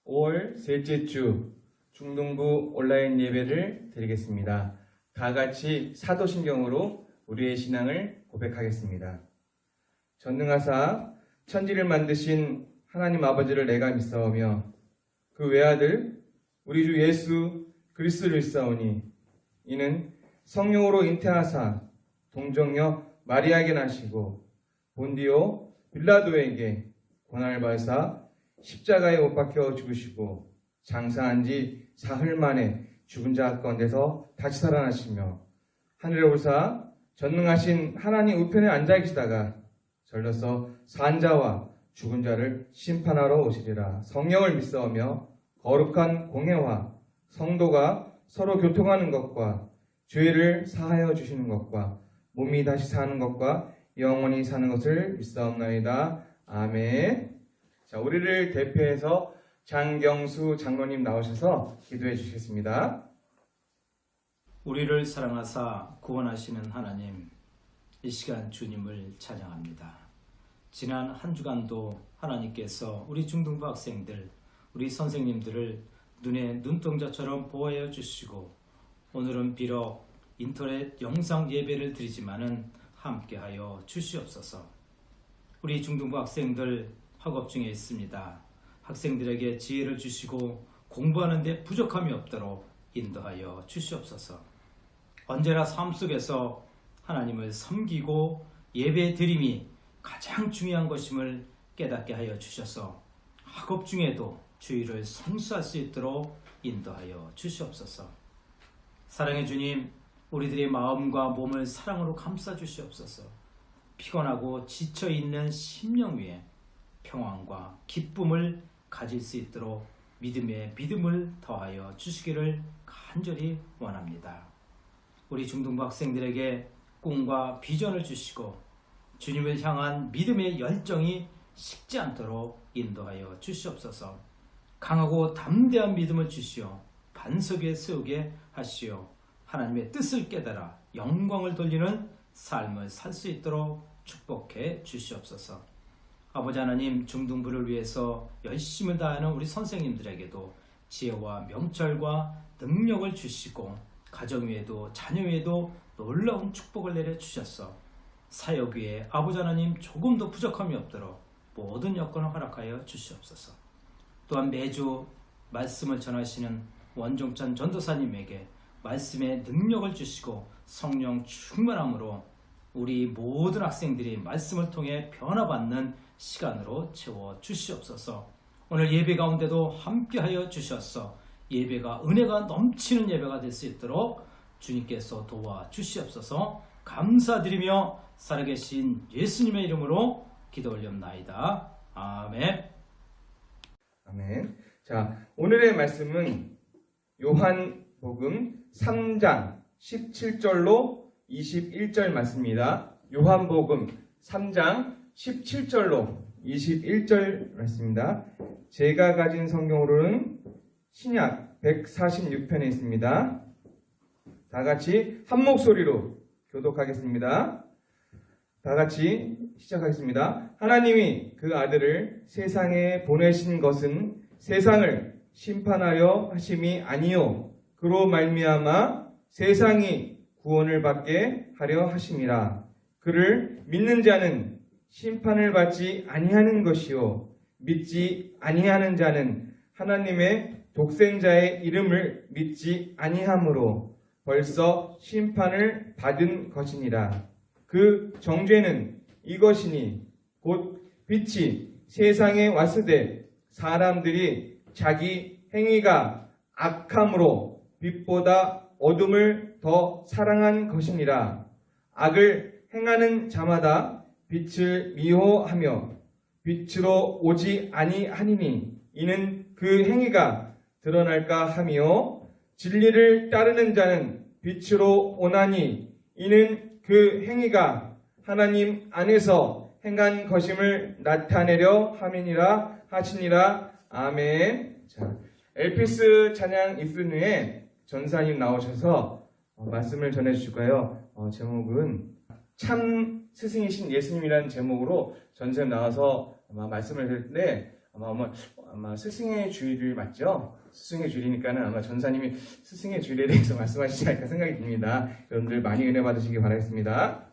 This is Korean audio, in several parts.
5월 셋째 주 중등부 온라인 예배를 드리겠습니다. 다 같이 사도신경으로 우리의 신앙을 고백하겠습니다. 전능하사 천지를 만드신 하나님 아버지를 내가 믿사오며 그 외아들 우리 주 예수 그리스도를 믿사오니 이는 성령으로 잉태하사 동정녀 마리아에게 나시고 본디오 빌라도에게 고난을 받으사 십자가에 못 박혀 죽으시고 장사한 지 사흘 만에 죽은 자 가운데서 다시 살아나시며 하늘에 오르사 전능하신 하나님 우편에 앉아 계시다가 절러서 산 자와 죽은 자를 심판하러 오시리라. 성령을 믿사오며 거룩한 공회와 성도가 서로 교통하는 것과 죄를 사하여 주시는 것과 몸이 다시 사는 것과 영원히 사는 것을 믿사옵나이다. 아멘. 자, 우리를 대표해서 장경수 장로님 나오셔서 기도해 주시겠습니다. 우리를 사랑하사 구원하시는 하나님, 이 시간 주님을 찬양합니다. 지난 한 주간도 하나님께서 우리 중등부 학생들, 우리 선생님들을 눈에 눈동자처럼 보호하여 주시고 오늘은 비록 인터넷 영상 예배를 드리지만은 함께하여 주시옵소서. 우리 중등부 학생들 학업 중에 있습니다. 학생들에게 지혜를 주시고 공부하는 데 부족함이 없도록 인도하여 주시옵소서. 언제나 삶 속에서 하나님을 섬기고 예배 드림이 가장 중요한 것임을 깨닫게 하여 주셔서 학업 중에도 주의를 성수할 수 있도록 인도하여 주시옵소서. 사랑의 주님, 우리들의 마음과 몸을 사랑으로 감싸 주시옵소서. 피곤하고 지쳐있는 심령 위에 평안과 기쁨을 가질 수 있도록 믿음에 믿음을 더하여 주시기를 간절히 원합니다. 우리 중등부 학생들에게 꿈과 비전을 주시고 주님을 향한 믿음의 열정이 식지 않도록 인도하여 주시옵소서. 강하고 담대한 믿음을 주시어 반석 위에 세우게 하시어 하나님의 뜻을 깨달아 영광을 돌리는 삶을 살 수 있도록 축복해 주시옵소서. 아버지 하나님, 중등부를 위해서 열심을 다하는 우리 선생님들에게도 지혜와 명철과 능력을 주시고 가정 위에도 자녀 위에도 놀라운 축복을 내려주셔서 사역 위에 아버지 하나님 조금도 부족함이 없도록 모든 여건을 허락하여 주시옵소서. 또한 매주 말씀을 전하시는 원종찬 전도사님에게 말씀의 능력을 주시고 성령 충만함으로 우리 모든 학생들이 말씀을 통해 변화받는 시간으로 채워 주시옵소서. 오늘 예배 가운데도 함께하여 주셔서 예배가 은혜가 넘치는 예배가 될 수 있도록 주님께서 도와 주시옵소서. 감사드리며 살아계신 예수님의 이름으로 기도 올렸나이다. 아멘. 아멘. 자, 오늘의 말씀은 요한복음 3장 17절로 21절 말씀입니다. 요한복음 3장 17절로 21절 말씀입니다. 제가 가진 성경으로는 신약 146편에 있습니다. 다 같이 한 목소리로 교독하겠습니다. 다 같이 시작하겠습니다. 하나님이 그 아들을 세상에 보내신 것은 세상을 심판하려 하심이 아니요 그로 말미암아 세상이 구원을 받게 하려 하심이라. 그를 믿는 자는 심판을 받지 아니하는 것이요 믿지 아니하는 자는 하나님의 독생자의 이름을 믿지 아니하므로 벌써 심판을 받은 것이니라. 그 정죄는 이것이니 곧 빛이 세상에 왔으되 사람들이 자기 행위가 악함으로 빛보다 어둠을 더 사랑한 것이니라. 악을 행하는 자마다 빛을 미워하며 빛으로 오지 아니하니니 이는 그 행위가 드러날까 하며 진리를 따르는 자는 빛으로 오나니 이는 그 행위가 하나님 안에서 행한 것임을 나타내려 함이니라 하시니라. 아멘. 자, 엘피스 찬양 입순 후에 전사님 나오셔서 말씀을 전해주실까요? 제목은 참 스승이신 예수님이라는 제목으로 전사님 나와서 아마 말씀을 드릴 때 아마 아마 스승의 주일을 맞죠? 스승의 주일이니까는 아마 전사님이 스승의 주일에 대해서 말씀하시지 않을까 생각이 듭니다. 여러분들 많이 은혜 받으시기 바라겠습니다.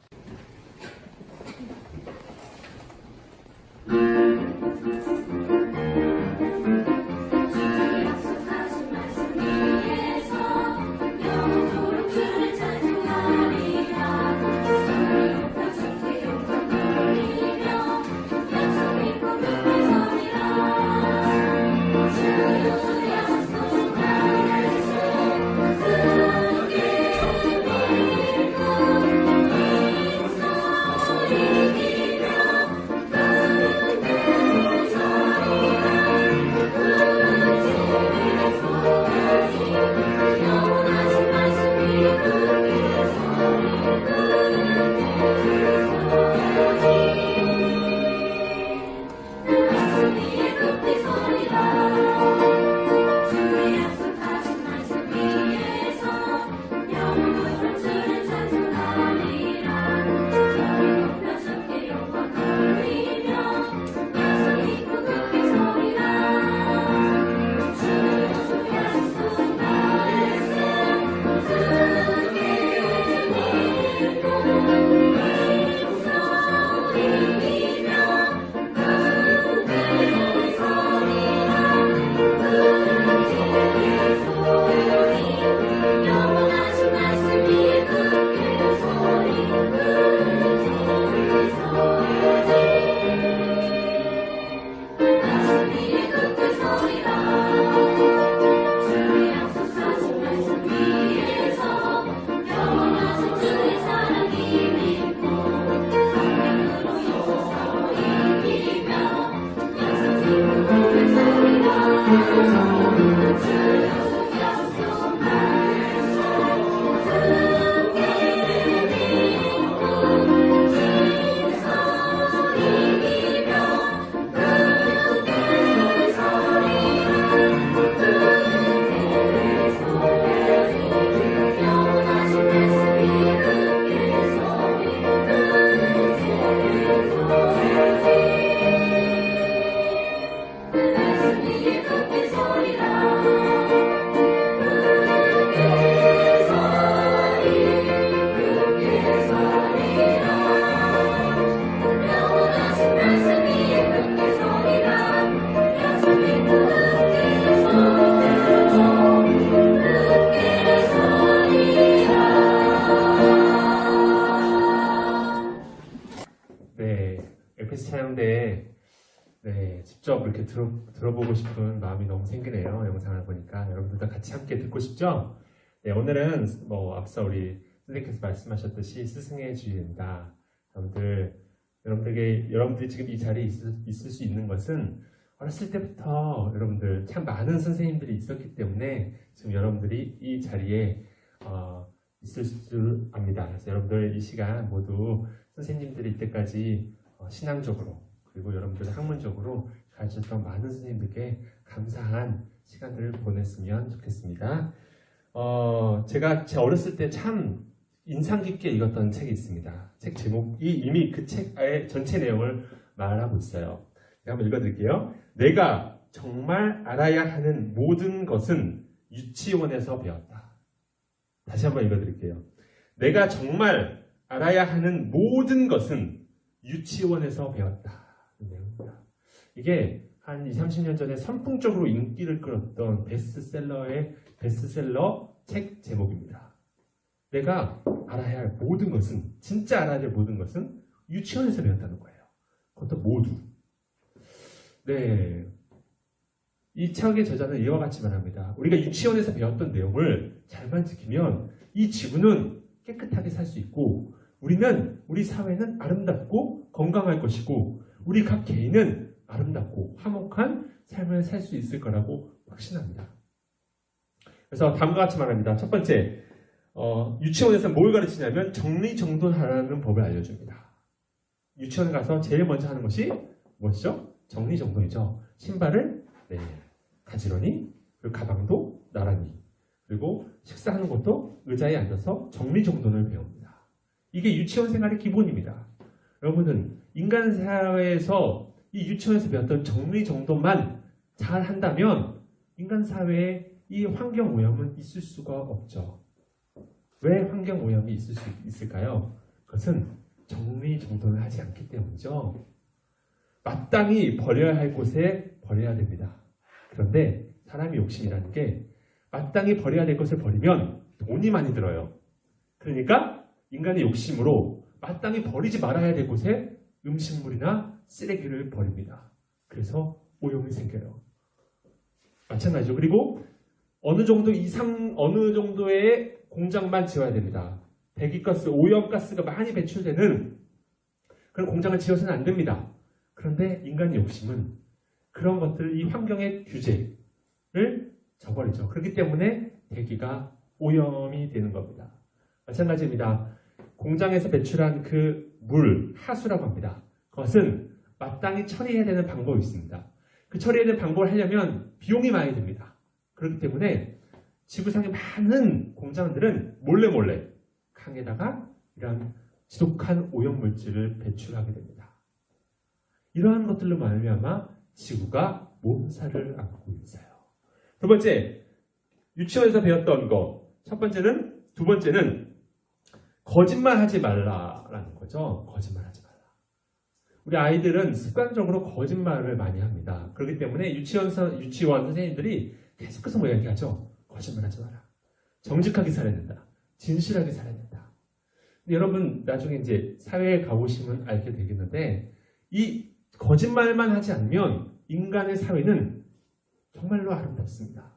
에피스 찬양대에 직접 이렇게 들어보고 싶은 마음이 너무 생기네요. 영상을 보니까 여러분들도 같이 함께 듣고 싶죠? 네, 오늘은 앞서 우리 선생님께서 말씀하셨듯이 스승의 주일입니다. 여러분들이 지금 이 자리에 있을 수 있는 것은 어렸을 때부터 여러분들 참 많은 선생님들이 있었기 때문에 지금 여러분들이 이 자리에 있을 줄 압니다. 그래서 여러분들 이 시간 모두 선생님들이 이때까지 신앙적으로 그리고 여러분들 학문적으로 가르쳤던 많은 선생님들께 감사한 시간들을 보냈으면 좋겠습니다. 제가 제 어렸을 때 참 인상 깊게 읽었던 책이 있습니다. 책 제목이 이미 그 책의 전체 내용을 말하고 있어요. 제가 한번 읽어드릴게요. 내가 정말 알아야 하는 모든 것은 유치원에서 배웠다. 다시 한번 읽어드릴게요. 내가 정말 알아야 하는 모든 것은 유치원에서 배웠다. 이게 한 20, 30년 전에 선풍적으로 인기를 끌었던 베스트셀러 책 제목입니다. 내가 알아야 할 모든 것은, 진짜 알아야 할 모든 것은 유치원에서 배웠다는 거예요. 그것도 모두. 네. 이 책의 저자는 이와 같이 말합니다. 우리가 유치원에서 배웠던 내용을 잘만 지키면 이 지구는 깨끗하게 살 수 있고 우리 사회는 아름답고 건강할 것이고 우리 각 개인은 아름답고 화목한 삶을 살 수 있을 거라고 확신합니다. 그래서 다음과 같이 말합니다. 첫 번째, 유치원에서 뭘 가르치냐면 정리정돈하라는 법을 알려줍니다. 유치원에 가서 제일 먼저 하는 것이 무엇이죠? 정리정돈이죠. 신발을 가지런히, 그리고 가방도 나란히, 그리고 식사하는 것도 의자에 앉아서 정리정돈을 배웁니다. 이게 유치원 생활의 기본입니다. 여러분은 인간 사회에서 이 유치원에서 배웠던 정리정돈만 잘 한다면 인간 사회에 이 환경 오염은 있을 수가 없죠. 왜 환경 오염이 있을 수 있을까요? 그것은 정리정돈을 하지 않기 때문이죠. 마땅히 버려야 할 곳에 버려야 됩니다. 그런데 사람의 욕심이라는 게 마땅히 버려야 될 것을 버리면 돈이 많이 들어요. 그러니까 인간의 욕심으로 마땅히 버리지 말아야 될 곳에 음식물이나 쓰레기를 버립니다. 그래서 오염이 생겨요. 마찬가지죠. 그리고 어느 정도의 공장만 지어야 됩니다. 배기가스, 오염가스가 많이 배출되는 그런 공장을 지어서는 안 됩니다. 그런데 인간의 욕심은 그런 것들, 이 환경의 규제를 저버리죠. 그렇기 때문에 대기가 오염이 되는 겁니다. 마찬가지입니다. 공장에서 배출한 그 물, 하수라고 합니다. 그것은 마땅히 처리해야 되는 방법이 있습니다. 그 처리해야 되는 방법을 하려면 비용이 많이 듭니다. 그렇기 때문에 지구상의 많은 공장들은 몰래 강에다가 이러한 지독한 오염물질을 배출하게 됩니다. 이러한 것들로 말미암아 지구가 몸살을 앓고 있어요. 두 번째, 유치원에서 배웠던 거. 두 번째는 거짓말하지 말라라는 거죠. 거짓말하지 말라. 우리 아이들은 습관적으로 거짓말을 많이 합니다. 그렇기 때문에 유치원 선생님들이 계속해서 뭐 얘기하죠? 거짓말하지 마라. 정직하게 살아야 된다. 진실하게 살아야 된다. 근데 여러분 나중에 이제 사회에 가보시면 알게 되겠는데 이 거짓말만 하지 않으면 인간의 사회는 정말로 아름답습니다.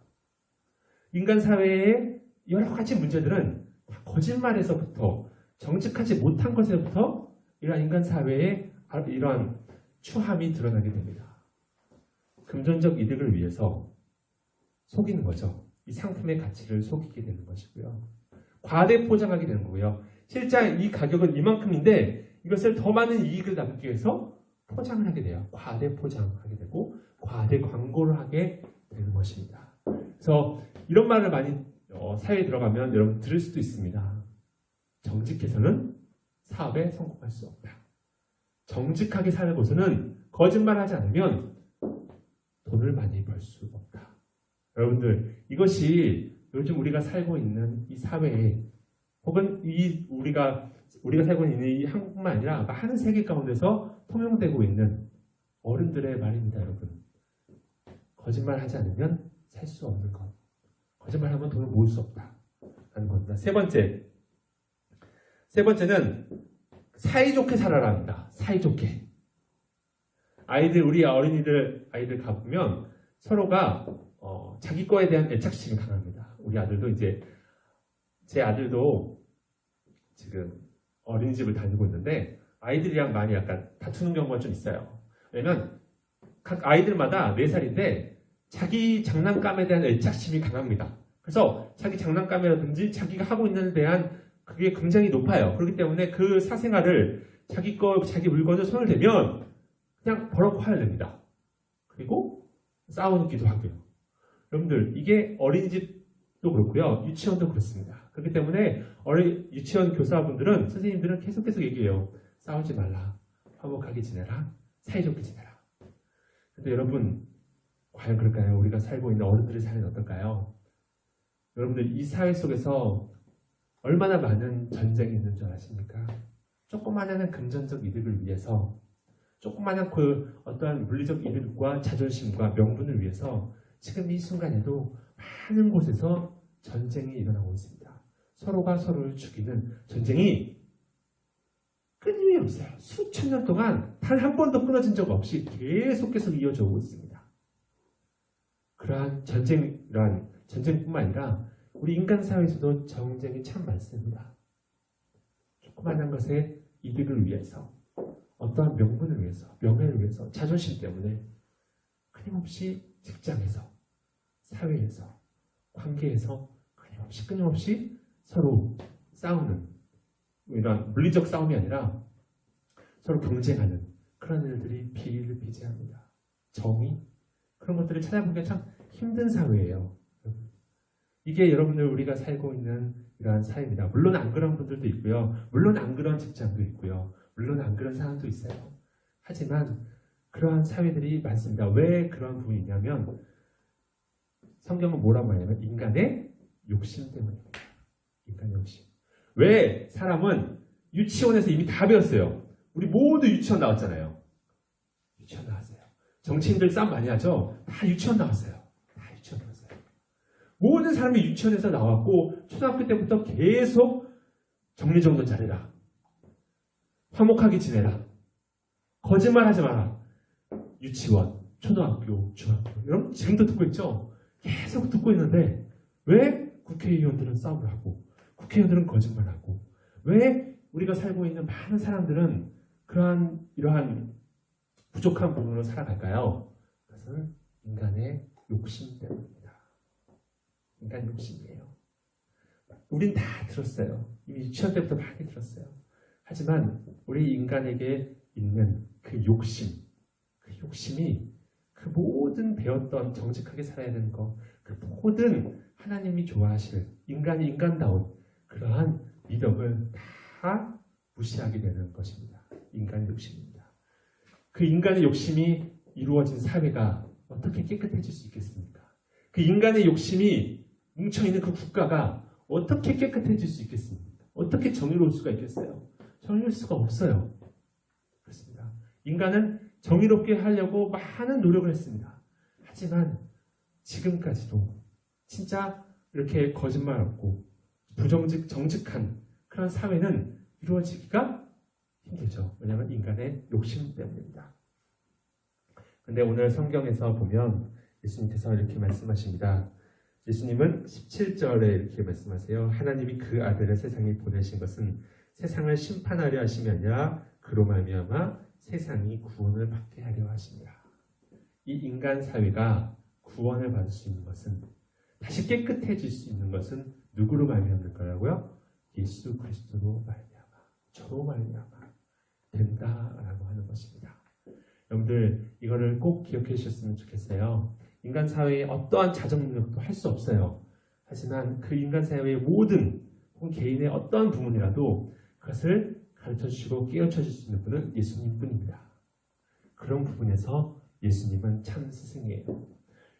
인간 사회의 여러 가지 문제들은 거짓말에서부터 정직하지 못한 것에서부터 이러한 인간 사회의 이러한 추함이 드러나게 됩니다. 금전적 이득을 위해서 속이는 거죠. 이 상품의 가치를 속이게 되는 것이고요. 과대 포장하게 되는 거고요. 실제 이 가격은 이만큼인데 이것을 더 많은 이익을 남기기 위해서 포장을 하게 돼요. 과대 포장하게 되고 과대 광고를 하게 되는 것입니다. 그래서 이런 말을 많이 사회에 들어가면 여러분 들을 수도 있습니다. 정직해서는 사업에 성공할 수 없다. 정직하게 살고서는 거짓말하지 않으면 돈을 많이 벌 수 없다. 여러분들 이것이 요즘 우리가 살고 있는 이 사회에 혹은 우리가 살고 있는 이 한국뿐만 아니라 많은 세계 가운데서 통용되고 있는 어른들의 말입니다. 여러분 거짓말하지 않으면 살 수 없는 것. 거짓말하면 돈을 모을 수 없다 라는 겁니다. 세 번째는 사이좋게 살아라 합니다. 사이좋게. 우리 아이들 가보면 서로가 자기 거에 대한 애착심이 강합니다. 우리 아들도 제 아들도 지금 어린이집을 다니고 있는데 아이들이랑 많이 약간 다투는 경우가 좀 있어요. 왜냐면 각 아이들마다 4살인데 자기 장난감에 대한 애착심이 강합니다. 그래서 자기 장난감이라든지 자기가 하고 있는 데 대한 그게 굉장히 높아요. 그렇기 때문에 그 사생활을 자기 물건을 손을 대면 그냥 버럭 화를 냅니다. 그리고 싸우기도 하고요. 여러분들 이게 어린이집도 그렇고요. 유치원도 그렇습니다. 그렇기 때문에 유치원 교사분들은 선생님들은 계속 얘기해요. 싸우지 말라. 화목하게 지내라. 사이좋게 지내라. 근데 여러분 과연 그럴까요? 우리가 살고 있는 어른들의 사회는 어떨까요? 여러분들 이 사회 속에서 얼마나 많은 전쟁이 있는 줄 아십니까? 조그마한 금전적 이득을 위해서 조그마한 그 어떠한 물리적 이득과 자존심과 명분을 위해서 지금 이 순간에도 많은 곳에서 전쟁이 일어나고 있습니다. 서로가 서로를 죽이는 전쟁이 끊임이 없어요. 수천 년 동안 단 한 번도 끊어진 적 없이 계속 이어져 오고 있습니다. 그러한 전쟁뿐만 아니라 우리 인간 사회에서도 전쟁이 참 많습니다. 조그마한 것의 이득을 위해서, 어떠한 명분을 위해서, 명예를 위해서, 자존심 때문에 끊임없이 직장에서, 사회에서, 관계에서 끊임없이 서로 싸우는 이런 물리적 싸움이 아니라 서로 경쟁하는 그런 일들이 비일비재합니다. 정의 그런 것들을 찾아보기가 참 힘든 사회예요. 이게 여러분들 우리가 살고 있는 이러한 사회입니다. 물론 안 그런 분들도 있고요. 물론 안 그런 직장도 있고요. 물론 안 그런 사람도 있어요. 하지만 그러한 사회들이 많습니다. 왜 그런 부분이 있냐면 성경은 뭐라고 하냐면 인간의 욕심 때문입니다. 인간의 욕심. 왜 사람은 유치원에서 이미 다 배웠어요. 우리 모두 유치원 나왔잖아요. 유치원 나왔어요. 정치인들 싸움 많이 하죠? 다 유치원 나왔어요. 다 유치원 나왔어요. 모든 사람이 유치원에서 나왔고 초등학교 때부터 계속 정리정돈 잘해라. 화목하게 지내라. 거짓말하지 마라. 유치원, 초등학교, 중학교. 여러분 지금도 듣고 있죠? 계속 듣고 있는데 왜 국회의원들은 싸움을 하고 국회의원들은 거짓말하고 왜 우리가 살고 있는 많은 사람들은 이러한 부족한 부분으로 살아갈까요? 그것은 인간의 욕심 때문입니다. 인간 욕심이에요. 우린 다 들었어요. 이미 유치원 때부터 많이 들었어요. 하지만 우리 인간에게 있는 그 욕심이 그 모든 배웠던 정직하게 살아야 되는 것, 그 모든 하나님이 좋아하실 인간이 인간다운 그러한 미덕을 다 무시하게 되는 것입니다. 인간의 욕심입니다. 그 인간의 욕심이 이루어진 사회가 어떻게 깨끗해질 수 있겠습니까? 그 인간의 욕심이 뭉쳐있는 그 국가가 어떻게 깨끗해질 수 있겠습니까? 어떻게 정의로울 수가 있겠어요? 정의로울 수가 없어요. 그렇습니다. 인간은 정의롭게 하려고 많은 노력을 했습니다. 하지만 지금까지도 진짜 이렇게 거짓말 없고 정직한 그런 사회는 이루어지기가 힘들죠. 왜냐하면 인간의 욕심 때문입니다. 그런데 오늘 성경에서 보면 예수님께서 이렇게 말씀하십니다. 예수님은 17절에 이렇게 말씀하세요. 하나님이 그 아들을 세상에 보내신 것은 세상을 심판하려 하심이 아니라 그로 말미암아 세상이 구원을 받게 하려 하십니다. 이 인간 사회가 구원을 받을 수 있는 것은 다시 깨끗해질 수 있는 것은 누구로 말미암는 거라고요? 예수 그리스도로 말미암아 저로 말미암아 된다라고 하는 것입니다. 여러분들 이거를 꼭 기억해 주셨으면 좋겠어요. 인간 사회에 어떠한 자정 능력도 할 수 없어요. 하지만 그 인간 사회의 모든 개인의 어떠한 부분이라도 그것을 가르쳐 주시고 깨우쳐 줄 수 있는 분은 예수님 뿐입니다. 그런 부분에서 예수님은 참 스승이에요.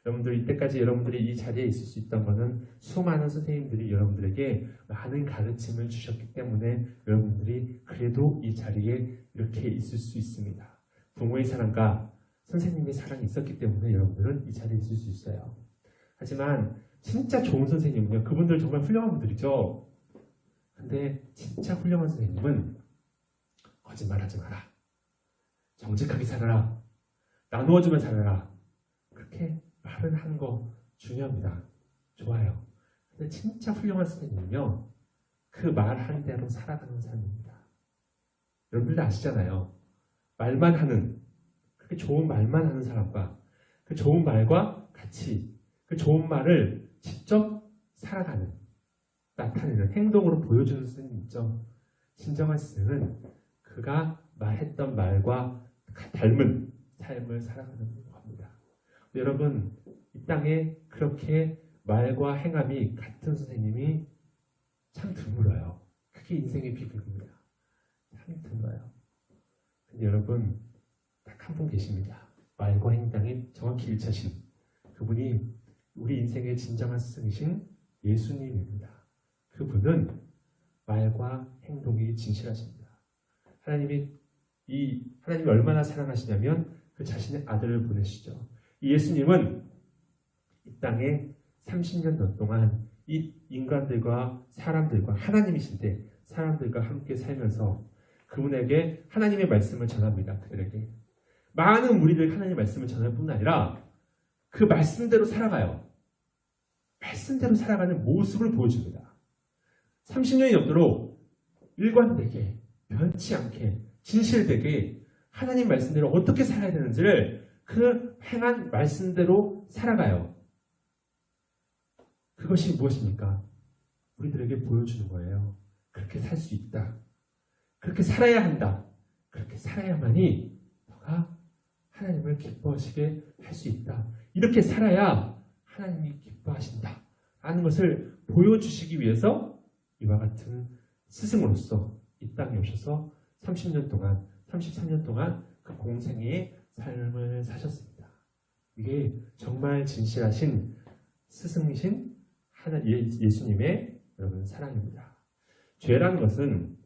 여러분들 이때까지 여러분들이 이 자리에 있을 수 있던 것은 수많은 선생님들이 여러분들에게 많은 가르침을 주셨기 때문에 여러분들이 그래도 이 자리에 이렇게 있을 수 있습니다. 부모의 사랑과 선생님의 사랑이 있었기 때문에 여러분들은 이 자리에 있을 수 있어요. 하지만 진짜 좋은 선생님은요, 그분들 정말 훌륭한 분들이죠. 근데 진짜 훌륭한 선생님은 거짓말하지 마라. 정직하게 살아라. 나누어주면 살아라. 그렇게 말을 하는 거 중요합니다. 좋아요. 근데 진짜 훌륭한 선생님은요, 그 말한 대로 살아가는 사람입니다. 여러분들도 아시잖아요. 말만 하는, 그렇게 좋은 말만 하는 사람과 그 좋은 말과 같이 그 좋은 말을 직접 살아가는, 나타내는 행동으로 보여주는 스승님 있죠. 진정한 스승은 그가 말했던 말과 닮은 삶을 살아가는 겁니다. 여러분, 이 땅에 그렇게 말과 행함이 같은 선생님이 참 드물어요. 그게 인생의 비극입니다. 참 드물어요. 근데 여러분, 딱 한 분 계십니다. 말과 행동이 정확히 일치하신 그분이 우리 인생의 진정한 스승이신 예수님입니다. 그분은 말과 행동이 진실하십니다. 하나님이 얼마나 사랑하시냐면 그 자신의 아들을 보내시죠. 이 예수님은 이 땅에 30년 동안 이 인간들과 사람들과 하나님이신데 사람들과 함께 살면서 그분에게 하나님의 말씀을 전합니다. 그들에게 많은 무리들 하나님의 말씀을 전할 뿐 아니라 그 말씀대로 살아가요. 말씀대로 살아가는 모습을 보여줍니다. 30년이 넘도록 일관되게 변치 않게 진실되게 하나님 말씀대로 어떻게 살아야 되는지를 그 행한 말씀대로 살아가요. 그것이 무엇입니까? 우리들에게 보여주는 거예요. 그렇게 살 수 있다. 그렇게 살아야 한다. 그렇게 살아야만이 너가 하나님을 기뻐하시게 할 수 있다. 이렇게 살아야 하나님이 기뻐하신다. 라는 것을 보여주시기 위해서 이와 같은 스승으로서 이 땅에 오셔서 30년 동안, 33년 동안 그 공생애에 삶을 사셨습니다. 이게 정말 진실하신 스승이신 예수님의 여러분 사랑입니다. 죄라는 것은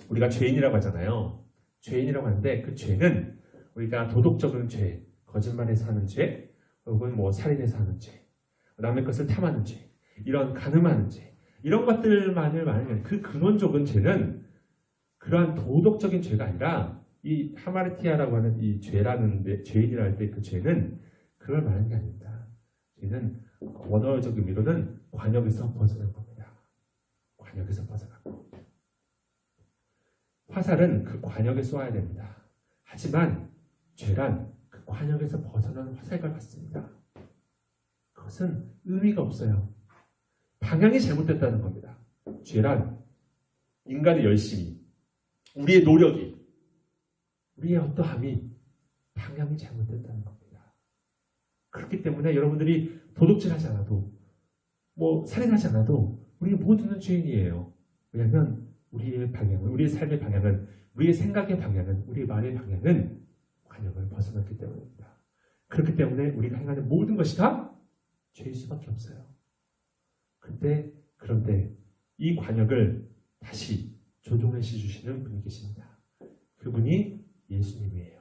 우리가 죄인이라고 하잖아요. 죄인이라고 하는데 그 죄는 우리가 도덕적인 죄, 거짓말해서 하는 죄, 혹은 뭐 살인해서 하는 죄, 남의 것을 탐하는 죄, 이런 간음하는 죄, 이런 것들만을 말하면 그 근원적인 죄는 그러한 도덕적인 죄가 아니라 이 하마르티아라고 하는 이 죄라는 죄인이라 할 때 그 죄는 그걸 말하는 게 아닙니다. 죄는 원어적 의미로는 관역에서 벗어난 겁니다. 관역에서 벗어난 거. 화살은 그 관역에 쏘아야 됩니다. 하지만 죄란 그 관역에서 벗어난 화살과 같습니다. 그것은 의미가 없어요. 방향이 잘못됐다는 겁니다. 죄란 인간의 열심이, 우리의 노력이, 우리의 어떠함이 방향이 잘못됐다는 겁니다. 그렇기 때문에 여러분들이 도둑질하지 않아도, 살인하지 않아도 우리 모두는 죄인이에요. 왜냐하면 우리의 방향은, 우리의 삶의 방향은, 우리의 생각의 방향은, 우리의 말의 방향은 관역을 벗어났기 때문입니다. 그렇기 때문에 우리가 행하는 모든 것이 다 죄일 수밖에 없어요. 그런데 이 관역을 다시 조정해 주시는 분이 계십니다. 그분이 예수님이에요.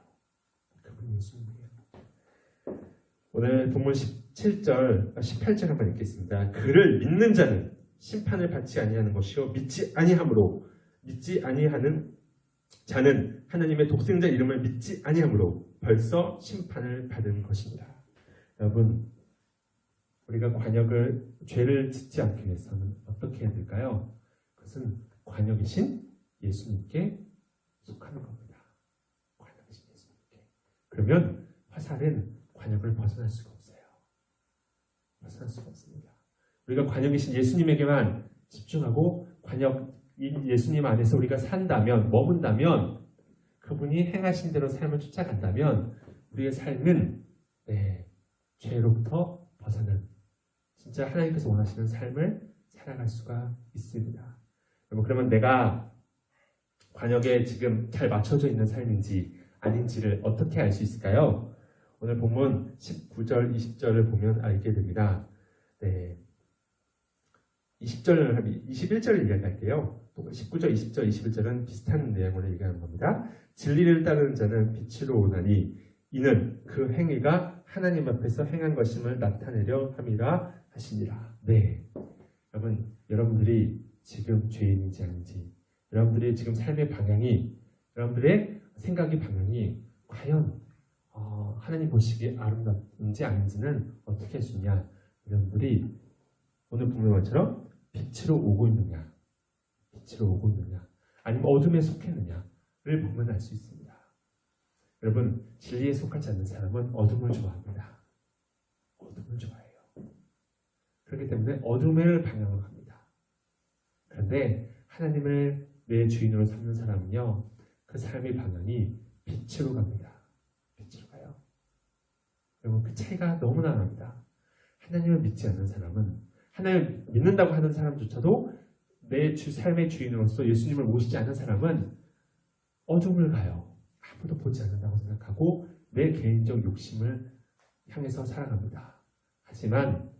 그분이 예수님이에요. 오늘 본문 18절 한번 읽겠습니다. 그를 믿는 자는 심판을 받지 아니하는 것이요 믿지 아니하는 자는 하나님의 독생자 이름을 믿지 아니하므로 벌써 심판을 받은 것입니다. 여러분, 우리가 죄를 짓지 않기 위해서는 어떻게 해야 될까요? 그것은 관역이신 예수님께 속하는 겁니다. 관역이신 예수님께. 그러면 화살은 관역을 벗어날 수가 없어요. 벗어날 수가 없습니다. 우리가 관역이신 예수님에게만 집중하고 예수님 안에서 우리가 산다면, 머문다면, 그분이 행하신 대로 삶을 쫓아간다면 우리의 삶은 죄로부터 벗어난 진짜 하나님께서 원하시는 삶을 살아갈 수가 있습니다. 그러면 내가 관역에 지금 잘 맞춰져 있는 삶인지 아닌지를 어떻게 알 수 있을까요? 오늘 본문 19절, 20절을 보면 알게 됩니다. 21절을 이야기할게요. 19절, 20절, 21절은 비슷한 내용으로 얘기하는 겁니다. 진리를 따르는 자는 빛으로 오나니 이는 그 행위가 하나님 앞에서 행한 것임을 나타내려 함이라 하시니라. 여러분들이 지금 죄인인지 아닌지, 여러분들이 지금 삶의 방향이, 여러분들의 생각의 방향이 과연 하나님 보시기에 아름답은지 아닌지는 어떻게 할 수 있냐? 여러분들이 오늘 보는 것처럼 빛으로 오고 있느냐, 아니면 어둠에 속했느냐를 보면 알 수 있습니다. 여러분, 진리에 속하지 않는 사람은 어둠을 좋아합니다. 어둠을 좋아해요. 그렇기 때문에 어둠을 방향으로 갑니다. 그런데 하나님을 내 주인으로 삼는 사람은요, 그 삶의 방향이 빛으로 갑니다. 빛으로 가요. 여러분, 그 차이가 너무나 납니다. 하나님을 믿지 않는 사람은, 하나님을 믿는다고 하는 사람조차도 내 삶의 주인으로서 예수님을 모시지 않는 사람은 어둠을 가요. 아무도 보지 않는다고 생각하고 내 개인적 욕심을 향해서 살아갑니다. 하지만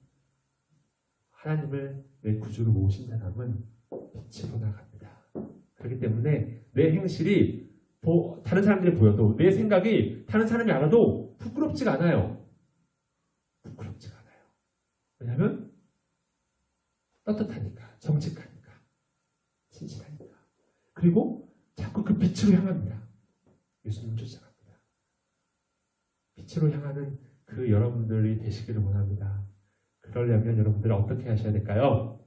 하나님을 내 구주로 모신 사람은 빛으로 나갑니다. 그렇기 때문에 내 행실이 다른 사람들이 보여도, 내 생각이 다른 사람이 알아도 부끄럽지가 않아요. 왜냐하면 떳떳하니까, 정직하니까, 진실하니까. 그리고 자꾸 그 빛으로 향합니다. 예수님을 쫓아갑니다. 빛으로 향하는 그 여러분들이 되시기를 원합니다. 그러려면 여러분들은 어떻게 하셔야 될까요?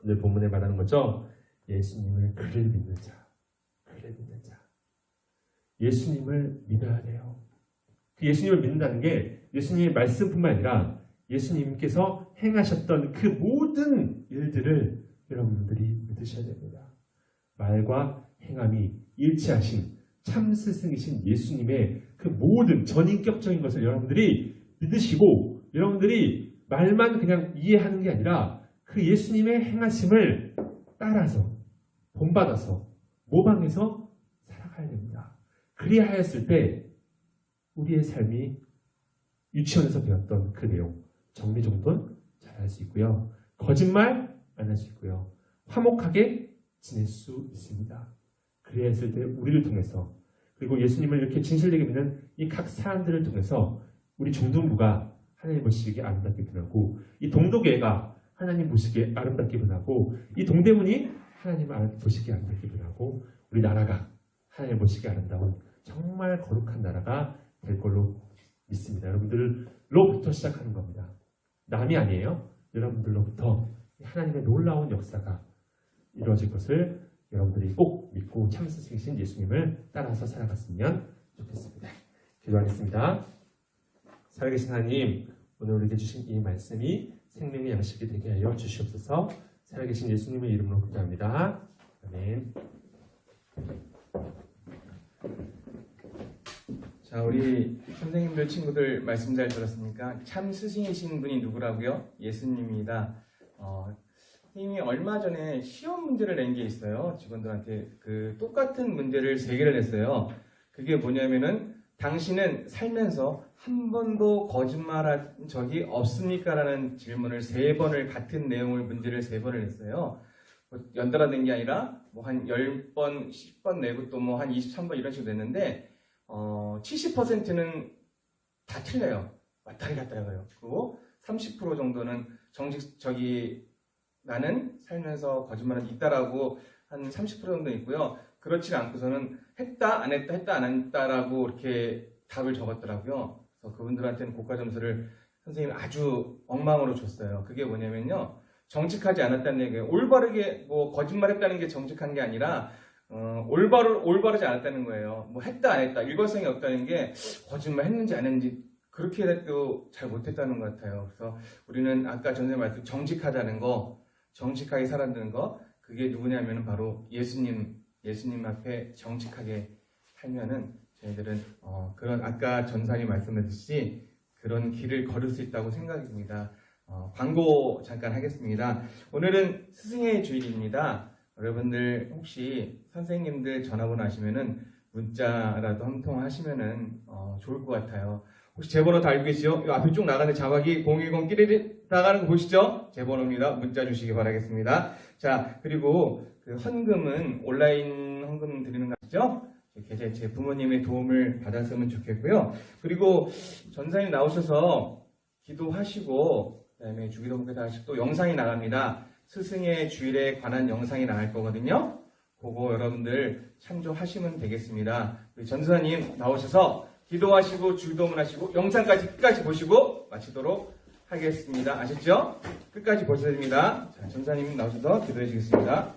오늘 본문에 말하는 거죠. 예수님을 그를 믿는 자. 예수님을 믿어야 돼요. 그 예수님을 믿는다는 게 예수님의 말씀뿐만 아니라 예수님께서 행하셨던 그 모든 일들을 여러분들이 믿으셔야 됩니다. 말과 행함이 일치하신 참 스승이신 예수님의 그 모든 전인격적인 것을 여러분들이 믿으시고, 여러분들이 말만 그냥 이해하는 게 아니라 그 예수님의 행하심을 따라서, 본받아서, 모방해서 살아가야 됩니다. 그리하였을 때 우리의 삶이 유치원에서 배웠던 그 내용, 정리정돈 잘할 수 있고요. 거짓말 안 할 수 있고요. 화목하게 지낼 수 있습니다. 그래야 했을 때 우리를 통해서, 그리고 예수님을 이렇게 진실되게 믿는 이 각 사람들을 통해서 우리 중등부가 하나님 보시기에 아름답게 변하고, 이 동도교회가 하나님 보시기에 아름답게 변하고, 이 동대문이 하나님 보시기에 아름답게 변하고, 우리 나라가 하나님 보시기에 아름다운 정말 거룩한 나라가 될 걸로 믿습니다. 여러분들로부터 시작하는 겁니다. 남이 아니에요. 여러분들로부터 하나님의 놀라운 역사가 이루어질 것을 여러분들이 꼭 믿고 참 스승이신 예수님을 따라서 살아갔으면 좋겠습니다. 기도하겠습니다. 살아계신 하나님, 오늘 우리에게 주신 이 말씀이 생명의 양식이 되게 하여 주시옵소서. 살아계신 예수님의 이름으로 기도합니다. 아멘. 자, 우리 선생님들, 친구들 말씀 잘 들었습니까? 참 스승이신 분이 누구라고요? 예수님입니다. 선생님이 얼마 전에 시험 문제를 낸 게 있어요. 직원들한테 그 똑같은 문제를 3개를 냈어요. 그게 뭐냐면은 당신은 살면서 한 번도 거짓말한 적이 없습니까? 라는 질문을 3번을, 같은 내용을 문제를 3번을 냈어요. 연달아 낸 게 아니라 뭐 한 10번, 10번 내고 또 뭐 한 23번 이런 식으로 냈는데 70%는 다 틀려요. 왔다리 갔다리 가요. 그리고 30% 정도는 나는 살면서 거짓말은 있다라고 한 30% 정도 있고요. 그렇지 않고서는 했다, 안 했다, 했다, 안 했다라고 이렇게 답을 적었더라고요. 그래서 그분들한테는 고가 점수를 선생님이 아주 엉망으로 줬어요. 그게 뭐냐면요. 정직하지 않았다는 얘기예요. 올바르게 뭐 거짓말했다는 게 정직한 게 아니라 올바르지 않았다는 거예요. 뭐 했다 안 했다 일관성이 없다는 게 거짓말 했는지 안 했는지 그렇게 해도 잘 못했다는 것 같아요. 그래서 우리는 아까 전에 말씀 정직하다는 거, 정직하게 살아가는 거, 그게 누구냐면은 바로 예수님 앞에 정직하게 살면은 저희들은 그런 아까 전사님 말씀하셨듯이 그런 길을 걸을 수 있다고 생각이 듭니다. 광고 잠깐 하겠습니다. 오늘은 스승의 주일입니다. 여러분들 혹시 선생님들 전화번호 아시면은 문자라도 한 통 하시면은 좋을 것 같아요. 혹시 제 번호 다 알고 계시죠? 이 앞에 쭉 나가는 자막이 010 끼리리 나가는 거 보시죠? 제 번호입니다. 문자 주시기 바라겠습니다. 자, 그리고 그 헌금은 온라인 헌금 드리는 거 아시죠? 이렇게 제 부모님의 도움을 받았으면 좋겠고요. 그리고 전사님 나오셔서 기도하시고 그다음에 주기도문까지 하시고 또 영상이 나갑니다. 스승의 주일에 관한 영상이 나갈 거거든요. 그거 여러분들 참조하시면 되겠습니다. 우리 전사님 나오셔서 기도하시고 주기도문 하시고 영상까지 끝까지 보시고 마치도록 하겠습니다. 아셨죠? 끝까지 보셔야 됩니다. 자, 전사님 나오셔서 기도해 주겠습니다.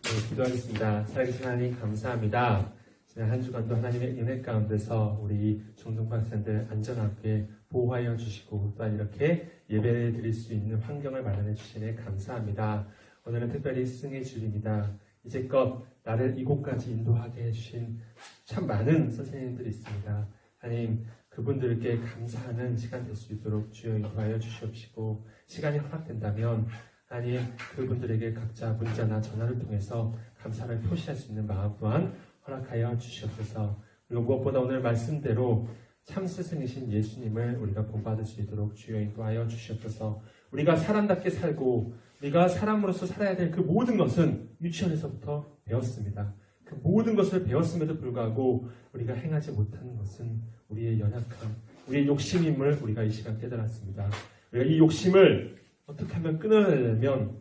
네, 기도하겠습니다. 살아계신 하나님 감사합니다. 지난 한 주간도 하나님의 은혜 가운데서 우리 중등학생들 안전하게 보호하여 주시고 또한 이렇게 예배를 드릴 수 있는 환경을 마련해 주시네 감사합니다. 오늘은 특별히 스승의 주일입니다. 이제껏 나를 이곳까지 인도하게 해주신 참 많은 선생님들이 있습니다. 하나님 그분들께 감사하는 시간 될 수 있도록 주여 인도하여 주시옵시고 시간이 허락된다면 하나님 그분들에게 각자 문자나 전화를 통해서 감사를 표시할 수 있는 마음 또한 허락하여 주시옵소서. 그리고 무엇보다 오늘 말씀대로 참 스승이신 예수님을 우리가 본받을 수 있도록 주여 인도하여 주시옵소서. 우리가 사람답게 살고 우리가 사람으로서 살아야 될 그 모든 것은 유치원에서부터 배웠습니다. 그 모든 것을 배웠음에도 불구하고 우리가 행하지 못하는 것은 우리의 연약함, 우리의 욕심임을 우리가 이 시간 깨달았습니다. 우리가 이 욕심을 어떻게 하면 끊어내려면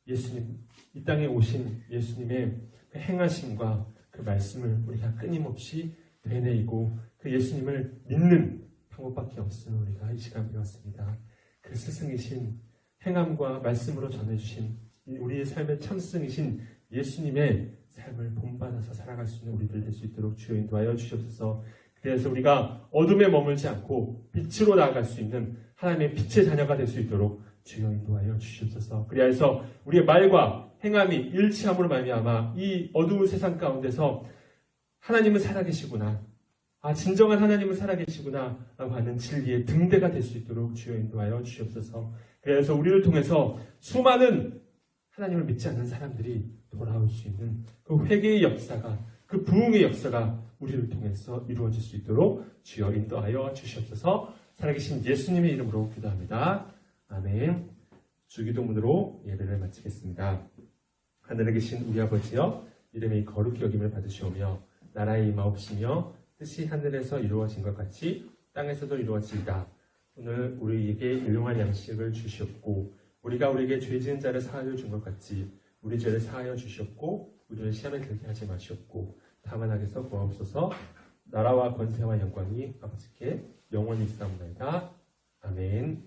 예수님, 이 땅에 오신 예수님의 그 행하심과 그 말씀을 우리가 끊임없이 되뇌이고 그 예수님을 믿는 방법밖에 없음을 우리가 이 시간 배웠습니다. 그 스승이신 행함과 말씀으로 전해주신 우리의 삶의 참 스승이신 예수님의 삶을 본받아서 살아갈 수 있는 우리들 될 수 있도록 주여 인도하여 주시옵소서. 그래서 우리가 어둠에 머물지 않고 빛으로 나아갈 수 있는 하나님의 빛의 자녀가 될 수 있도록 주여 인도하여 주시옵소서. 그리하여서 우리의 말과 행함이 일치함으로 말미암아 이 어두운 세상 가운데서 하나님은 살아계시구나, 진정한 하나님은 살아계시구나 라고 하는 진리의 등대가 될 수 있도록 주여 인도하여 주시옵소서. 그래서 우리를 통해서 수많은 하나님을 믿지 않는 사람들이 돌아올 수 있는 그 회개의 역사가, 그 부흥의 역사가 우리를 통해서 이루어질 수 있도록 주여 인도하여 주시옵소서. 살아계신 예수님의 이름으로 기도합니다. 아멘. 주기도문으로 예배를 마치겠습니다. 하늘에 계신 우리 아버지여, 이름이 거룩히 여김을 받으시오며 나라의 임하옵시며 뜻이 하늘에서 이루어진 것 같이 땅에서도 이루어지이다. 오늘 우리에게 일용할 양식을 주시옵고 우리가 우리에게 죄 지은 자를 사하여 준 것 같이 우리 죄를 사하여 주시옵고 우리를 시험에 들게 하지 마시옵고 다만 악에서 구하옵소서. 나라와 권세와 영광이 아버지께 영원히 있사옵나이다. 아멘.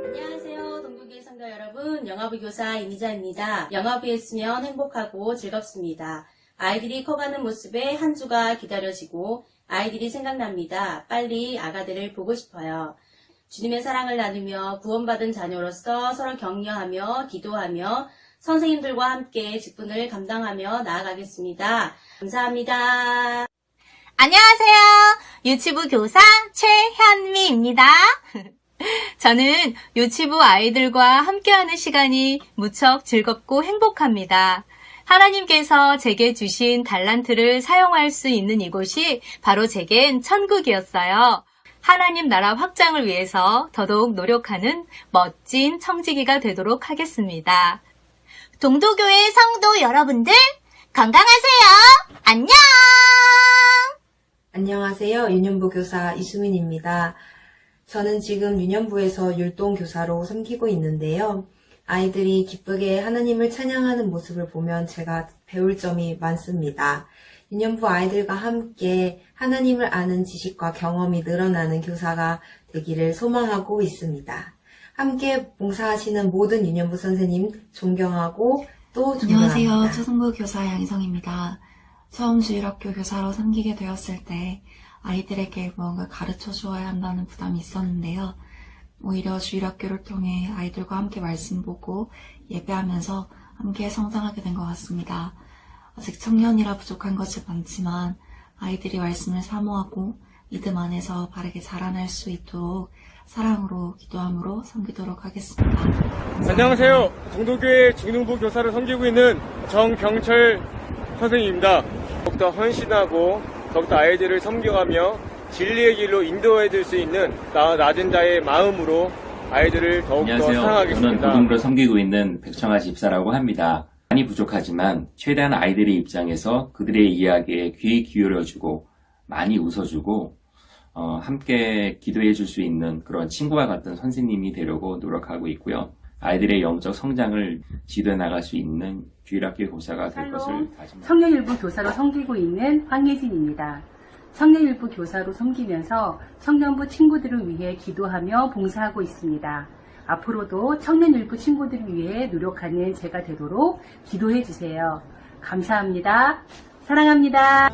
안녕하세요. 동국의 성도 여러분, 영화부 교사 이미자입니다. 영화부에 있으면 행복하고 즐겁습니다. 아이들이 커가는 모습에 한 주가 기다려지고 아이들이 생각납니다. 빨리 아가들을 보고 싶어요. 주님의 사랑을 나누며 구원받은 자녀로서 서로 격려하며 기도하며 선생님들과 함께 직분을 감당하며 나아가겠습니다. 감사합니다. 안녕하세요. 유치부 교사 최현미입니다. 저는 유치부 아이들과 함께하는 시간이 무척 즐겁고 행복합니다. 하나님께서 제게 주신 달란트를 사용할 수 있는 이곳이 바로 제겐 천국이었어요. 하나님 나라 확장을 위해서 더더욱 노력하는 멋진 청지기가 되도록 하겠습니다. 동도교회 성도 여러분들 건강하세요. 안녕. 안녕하세요. 유년부 교사 이수민입니다. 저는 지금 유년부에서 율동 교사로 섬기고 있는데요. 아이들이 기쁘게 하나님을 찬양하는 모습을 보면 제가 배울 점이 많습니다. 유년부 아이들과 함께 하나님을 아는 지식과 경험이 늘어나는 교사가 되기를 소망하고 있습니다. 함께 봉사하시는 모든 유년부 선생님 존경하고 또 존경합니다. 안녕하세요. 초등부 교사 양희성입니다. 처음 주일학교 교사로 섬기게 되었을 때 아이들에게 무언가 가르쳐 주어야 한다는 부담이 있었는데요. 오히려 주일학교를 통해 아이들과 함께 말씀 보고 예배하면서 함께 성장하게 된 것 같습니다. 아직 청년이라 부족한 것이 많지만 아이들이 말씀을 사모하고 믿음 안에서 바르게 자라날 수 있도록 사랑으로 기도함으로 섬기도록 하겠습니다. 감사합니다. 안녕하세요. 동도교회 중등부 교사를 섬기고 있는 정경철 선생님입니다. 더욱더 헌신하고 더욱더 아이들을 섬겨가며 진리의 길로 인도해줄 수 있는 낮은 자의 마음으로 아이들을 더욱더 사랑하겠습니다. 저는 고등부를 섬기고 있는 백청아 집사라고 합니다. 많이 부족하지만 최대한 아이들의 입장에서 그들의 이야기에 귀 기울여주고 많이 웃어주고 함께 기도해 줄 수 있는 그런 친구와 같은 선생님이 되려고 노력하고 있고요. 아이들의 영적 성장을 지도해 나갈 수 있는 주일학교 교사가 될 것을 다짐합니다. 청년일부 교사로 섬기고 있는 황예진입니다. 청년일부 교사로 섬기면서 청년부 친구들을 위해 기도하며 봉사하고 있습니다. 앞으로도 청년일부 친구들을 위해 노력하는 제가 되도록 기도해 주세요. 감사합니다. 사랑합니다.